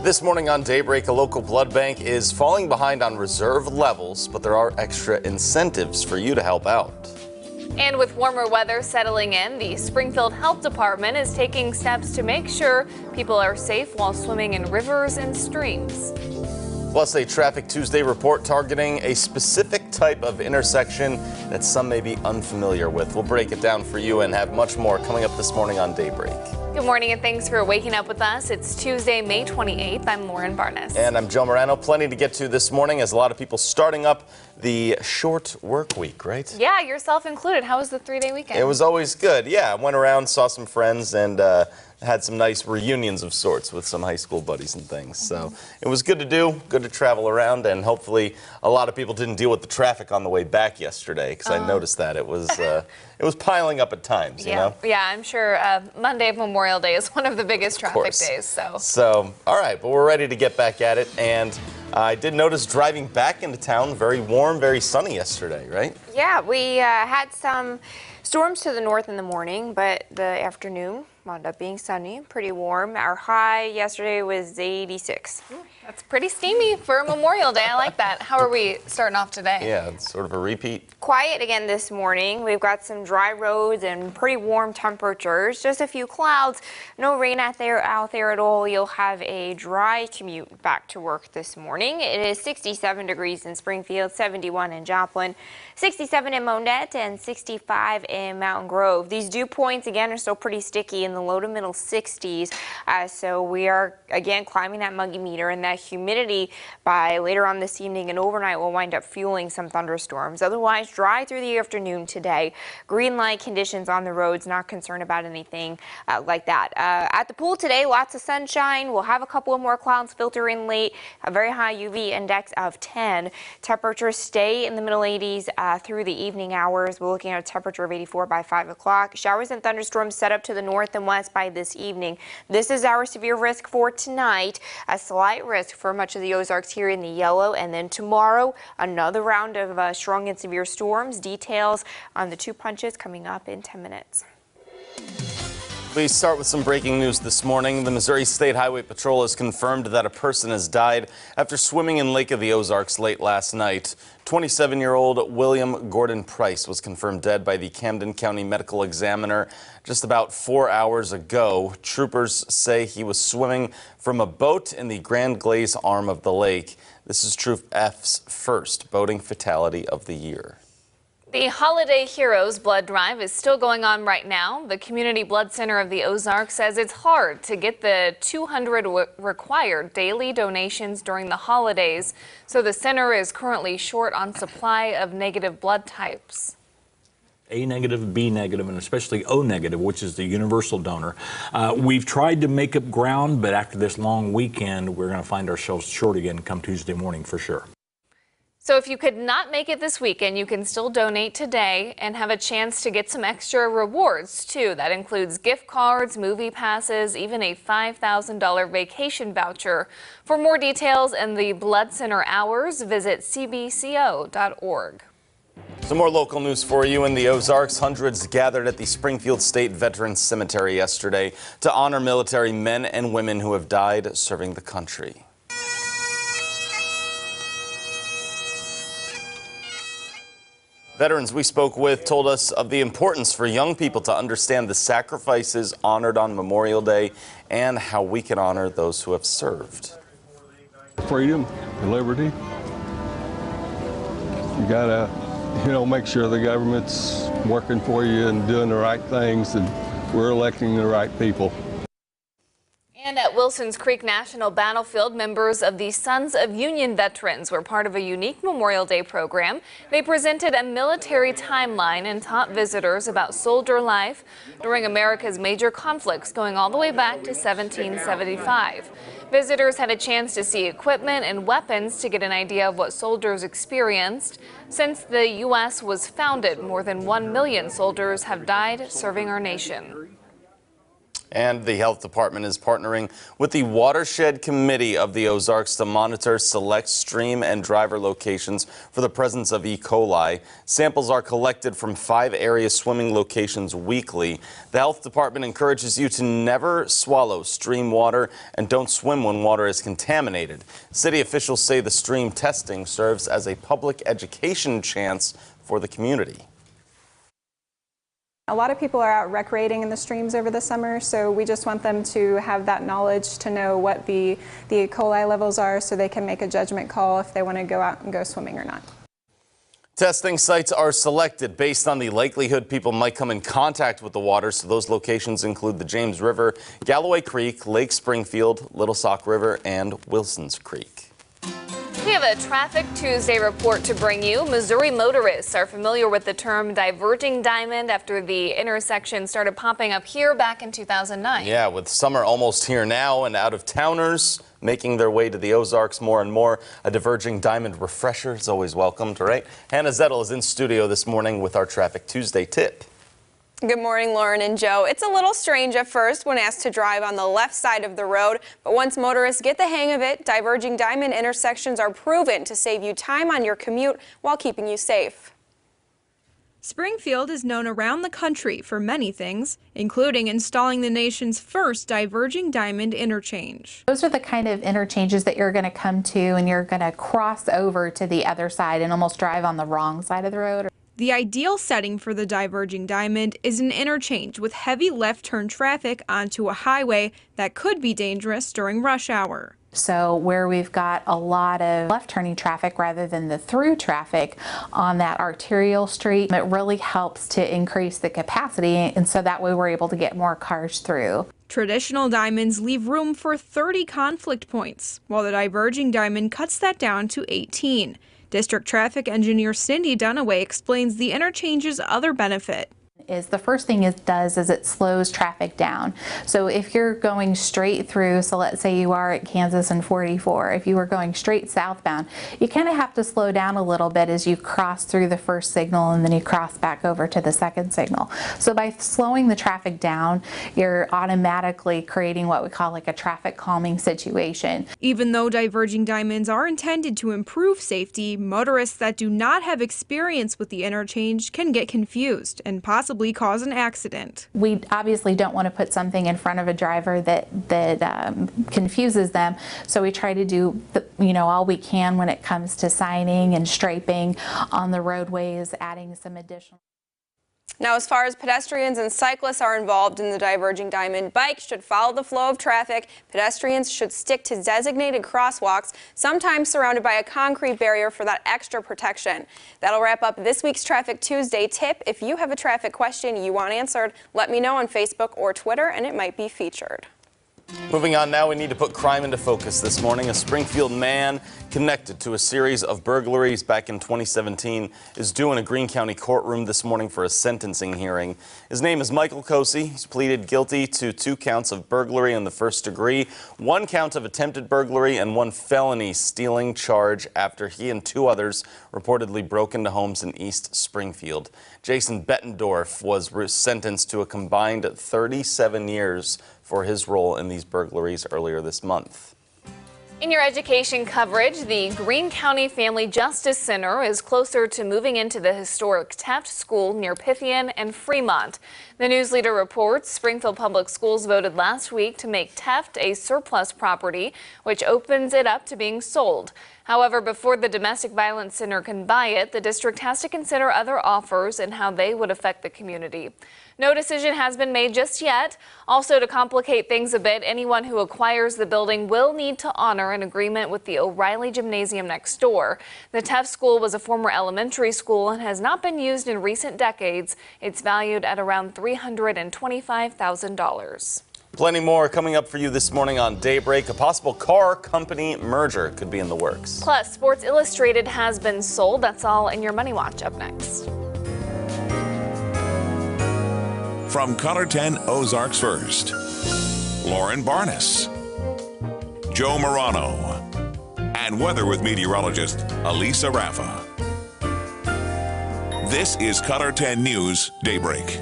This morning on Daybreak, a local blood bank is falling behind on reserve levels, but there are extra incentives for you to help out. And with warmer weather settling in, the Springfield Health Department is taking steps to make sure people are safe while swimming in rivers and streams. Plus, a Traffic Tuesday report targeting a specific type of intersection that some may be unfamiliar with. We'll break it down for you and have much more coming up this morning on Daybreak. Good morning and thanks for waking up with us. It's Tuesday, May 28th. I'm Lauren Barnes. And I'm Joe Morano. Plenty to get to this morning as a lot of people starting up the short work week, right? Yeah, yourself included. How was the 3-day weekend? It was always good. Yeah, I went around, saw some friends, and had some nice reunions of sorts with some high school buddies and things. So it was good to do, good to travel around, and hopefully a lot of people didn't deal with the traffic on the way back yesterday, because I noticed that it was piling up at times, you know? Yeah, I'm sure Monday of Memorial Day is one of the biggest traffic days. So, all right, but we're ready to get back at it, and I did notice driving back into town, very warm, very sunny yesterday, right? Yeah, we had some storms to the north in the morning, but the afternoon wound up being sunny, pretty warm. Our high yesterday was 86. That's pretty steamy for Memorial Day. I like that. How are we starting off today? Yeah, it's sort of a repeat. Quiet again this morning. We've got some dry roads and pretty warm temperatures. Just a few clouds. No rain out there at all. You'll have a dry commute back to work this morning. It is 67 degrees in Springfield, 71 in Joplin, 67 in Monette, and 65 in Mountain Grove. These dew points again are still pretty sticky in the low to middle 60s. So we are again climbing that muggy meter, and that humidity by later on this evening and overnight will wind up fueling some thunderstorms. Otherwise, dry through the afternoon today. Green light conditions on the roads, not concerned about anything like that. At the pool today, lots of sunshine. We'll have a couple of more clouds filter in late. A very high UV index of 10. Temperatures stay in the middle 80s through the evening hours. We're looking at a temperature of 84 by 5 o'clock. Showers and thunderstorms set up to the north and west by this evening. This is our severe risk for tonight. A slight risk for much of the Ozarks here in the yellow, and then tomorrow another round of strong and severe storms. Details on the 2 punches coming up in 10 minutes. We start with some breaking news this morning. The Missouri State Highway Patrol has confirmed that a person has died after swimming in Lake of the Ozarks late last night. 27-year-old William Gordon Price was confirmed dead by the Camden County Medical Examiner just about 4 hours ago. Troopers say he was swimming from a boat in the Grand Glaze arm of the lake. This is Troop F's first boating fatality of the year. The Holiday Heroes blood drive is still going on right now. The Community Blood Center of the Ozarks says it's hard to get the 200 required daily donations during the holidays, so the center is currently short on supply of negative blood types. A negative, B negative, and especially O negative, which is the universal donor. We've tried to make up ground, but after this long weekend, we're going to find ourselves short again come Tuesday morning for sure. So if you could not make it this weekend, you can still donate today and have a chance to get some extra rewards, too. That includes gift cards, movie passes, even a $5,000 vacation voucher. For more details and the blood center hours, visit cbco.org. Some more local news for you in the Ozarks. Hundreds gathered at the Springfield State Veterans Cemetery yesterday to honor military men and women who have died serving the country. Veterans we spoke with told us of the importance for young people to understand the sacrifices honored on Memorial Day and how we can honor those who have served. Freedom and liberty. You gotta, make sure the government's working for you and doing the right things, and we're electing the right people. And at Wilson's Creek National Battlefield, members of the Sons of Union Veterans were part of a unique Memorial Day program. They presented a military timeline and taught visitors about soldier life during America's major conflicts going all the way back to 1775. Visitors had a chance to see equipment and weapons to get an idea of what soldiers experienced. Since the U.S. was founded, more than 1 million soldiers have died serving our nation. And the health department is partnering with the Watershed Committee of the Ozarks to monitor select stream and driver locations for the presence of E. coli. Samples are collected from 5 area swimming locations weekly. The health department encourages you to never swallow stream water and don't swim when water is contaminated. City officials say the stream testing serves as a public education chance for the community. A lot of people are out recreating in the streams over the summer, so we just want them to have that knowledge to know what the E. coli levels are so they can make a judgment call if they want to go out and go swimming or not. Testing sites are selected based on the likelihood people might come in contact with the water, so those locations include the James River, Galloway Creek, Lake Springfield, Little Sauk River, and Wilson's Creek. We have a Traffic Tuesday report to bring you. Missouri motorists are familiar with the term diverging diamond after the intersection started popping up here back in 2009. Yeah, with summer almost here now and out-of-towners making their way to the Ozarks more and more, a diverging diamond refresher is always welcomed, right? Hannah Zettel is in studio this morning with our Traffic Tuesday tip. Good morning, Lauren and Joe. It's a little strange at first when asked to drive on the left side of the road, but once motorists get the hang of it, diverging diamond intersections are proven to save you time on your commute while keeping you safe. Springfield is known around the country for many things, including installing the nation's first diverging diamond interchange. Those are the kind of interchanges that you're going to come to and you're going to cross over to the other side and almost drive on the wrong side of the road. The ideal setting for the diverging diamond is an interchange with heavy left turn traffic onto a highway that could be dangerous during rush hour. So where we've got a lot of left turning traffic rather than the through traffic on that arterial street, it really helps to increase the capacity, and so that way we're able to get more cars through. Traditional diamonds leave room for 30 conflict points, while the diverging diamond cuts that down to 18. District Traffic Engineer Cindy Dunaway explains the interchange's other benefit. The first thing it does is it slows traffic down. So if you're going straight through, so let's say you are at Kansas and 44, if you were going straight southbound, you kind of have to slow down a little bit as you cross through the first signal and then you cross back over to the second signal. So by slowing the traffic down, you're automatically creating what we call like a traffic calming situation. Even though diverging diamonds are intended to improve safety, motorists that do not have experience with the interchange can get confused and possibly cause an accident. We obviously don't want to put something in front of a driver that confuses them, so we try to do all we can when it comes to signing and striping on the roadways, adding some additional. Now, as far as pedestrians and cyclists are involved in the diverging diamond, bikes should follow the flow of traffic. Pedestrians should stick to designated crosswalks, sometimes surrounded by a concrete barrier for that extra protection. That'll wrap up this week's Traffic Tuesday tip. If you have a traffic question you want answered, let me know on Facebook or Twitter, and it might be featured. Moving on now, we need to put crime into focus this morning. A Springfield man connected to a series of burglaries back in 2017 is due in a Greene County courtroom this morning for a sentencing hearing. His name is Michael Kosey. He's pleaded guilty to 2 counts of burglary in the first degree, 1 count of attempted burglary, and 1 felony stealing charge after he and 2 others reportedly broke into homes in East Springfield. Jason Bettendorf was sentenced to a combined 37 years for his role in these burglaries earlier this month. In your education coverage, the Greene County Family Justice Center is closer to moving into the historic Taft School near Pythian and Fremont. The news leader reports Springfield Public Schools voted last week to make Taft a surplus property, which opens it up to being sold. However, before the Domestic Violence Center can buy it, the district has to consider other offers and how they would affect the community. No decision has been made just yet. Also, to complicate things a bit, anyone who acquires the building will need to honor an agreement with the O'Reilly Gymnasium next door. The Taft School was a former elementary school and has not been used in recent decades. It's valued at around $325,000. Plenty more coming up for you this morning on Daybreak. A possible car company merger could be in the works. Plus, Sports Illustrated has been sold. That's all in your Money Watch up next. From Color 10 Ozarks First, Lauren Barnes, Joe Morano, and weather with meteorologist Elisa Raffa. This is Color 10 News Daybreak.